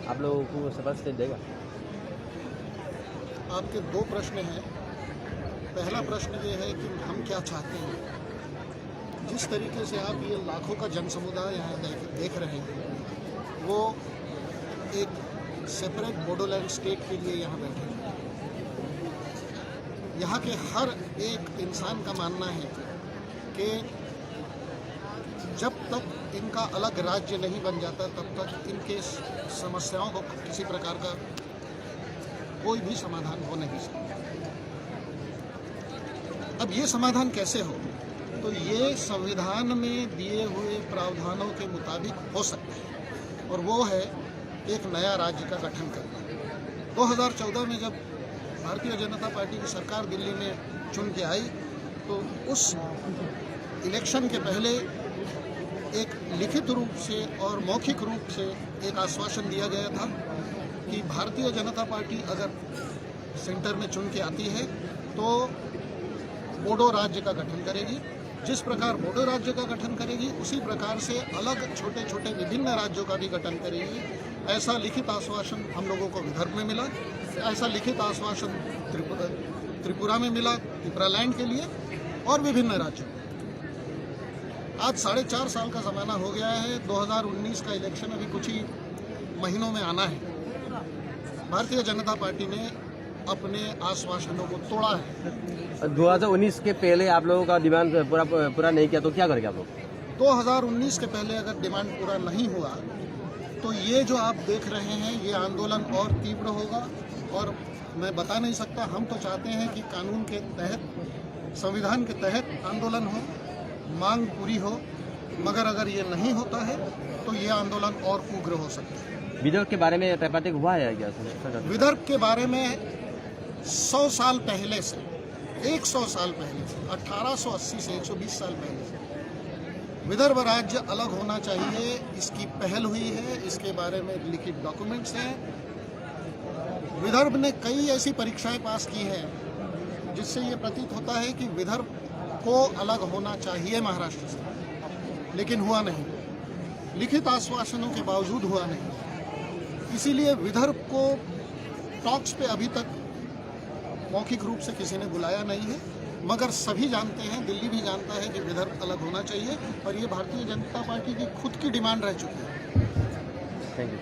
आप लोगों को शपथ से देगा? आपके दो प्रश्न हैं। पहला प्रश्न ये है कि हम क्या चाहते हैं। जिस तरीके से आप ये लाखों का जन समुदाय यहाँ देख रहे हैं, वो एक सेपरेट बोडोलैंड स्टेट के लिए यहाँ बैठे हैं। यहाँ के हर एक इंसान का मानना है कि जब तक इनका अलग राज्य नहीं बन जाता तब तक इनके समस्याओं को किसी प्रकार का कोई भी समाधान हो नहीं सकता। अब ये समाधान कैसे हो, तो ये संविधान में दिए हुए प्रावधानों के मुताबिक हो सकता है, और वो है एक नया राज्य का गठन करना। 2014 में जब भारतीय जनता पार्टी की सरकार दिल्ली में चुन के आई, तो उस इलेक्शन के पहले एक लिखित रूप से और मौखिक रूप से एक आश्वासन दिया गया था कि भारतीय जनता पार्टी अगर सेंटर में चुन के आती है तो बोडो राज्य का गठन करेगी। जिस प्रकार बोडो राज्य का गठन करेगी, उसी प्रकार से अलग छोटे छोटे विभिन्न राज्यों का भी गठन करेगी। ऐसा लिखित आश्वासन हम लोगों को विदर्भ में मिला, ऐसा लिखित आश्वासन त्रिपुरा में मिला, त्रिपुरालैंड के लिए और विभिन्न राज्यों। आज 4.5 साल का ज़माना हो गया है। 2019 का इलेक्शन अभी कुछ ही महीनों में आना है। भारतीय जनता पार्टी ने अपने आश्वासनों को तोड़ा है। 2019 के पहले आप लोगों का डिमांड पूरा नहीं किया तो क्या करेंगे आप लोग? 2019 के पहले अगर डिमांड पूरा नहीं हुआ तो ये जो आप देख रहे हैं, ये आंदोलन और तीव्र होगा। और मैं बता नहीं सकता, हम तो चाहते हैं कि कानून के तहत, संविधान के तहत आंदोलन हो, मांग पूरी हो, मगर अगर ये नहीं होता है तो ये आंदोलन और उग्र हो सकता है। विदर्भ के बारे में ट्राइपार्टिक हुआ है क्या? विदर्भ के बारे में 100 साल पहले से, 100 साल पहले से, 1880 से 120 साल पहले से विदर्भ राज्य अलग होना चाहिए, इसकी पहल हुई है। इसके बारे में लिखित डॉक्यूमेंट्स हैं। विदर्भ ने कई ऐसी परीक्षाएं पास की हैं जिससे ये प्रतीत होता है कि विदर्भ को अलग होना चाहिए महाराष्ट्र से, लेकिन हुआ नहीं। लिखित आश्वासनों के बावजूद हुआ नहीं। इसीलिए विदर्भ को टॉक्स पे अभी तक मौखिक रूप से किसी ने बुलाया नहीं है, मगर सभी जानते हैं, दिल्ली भी जानता है कि विदर्भ अलग होना चाहिए, और ये भारतीय जनता पार्टी की खुद की डिमांड रह चुकी है। Thank you.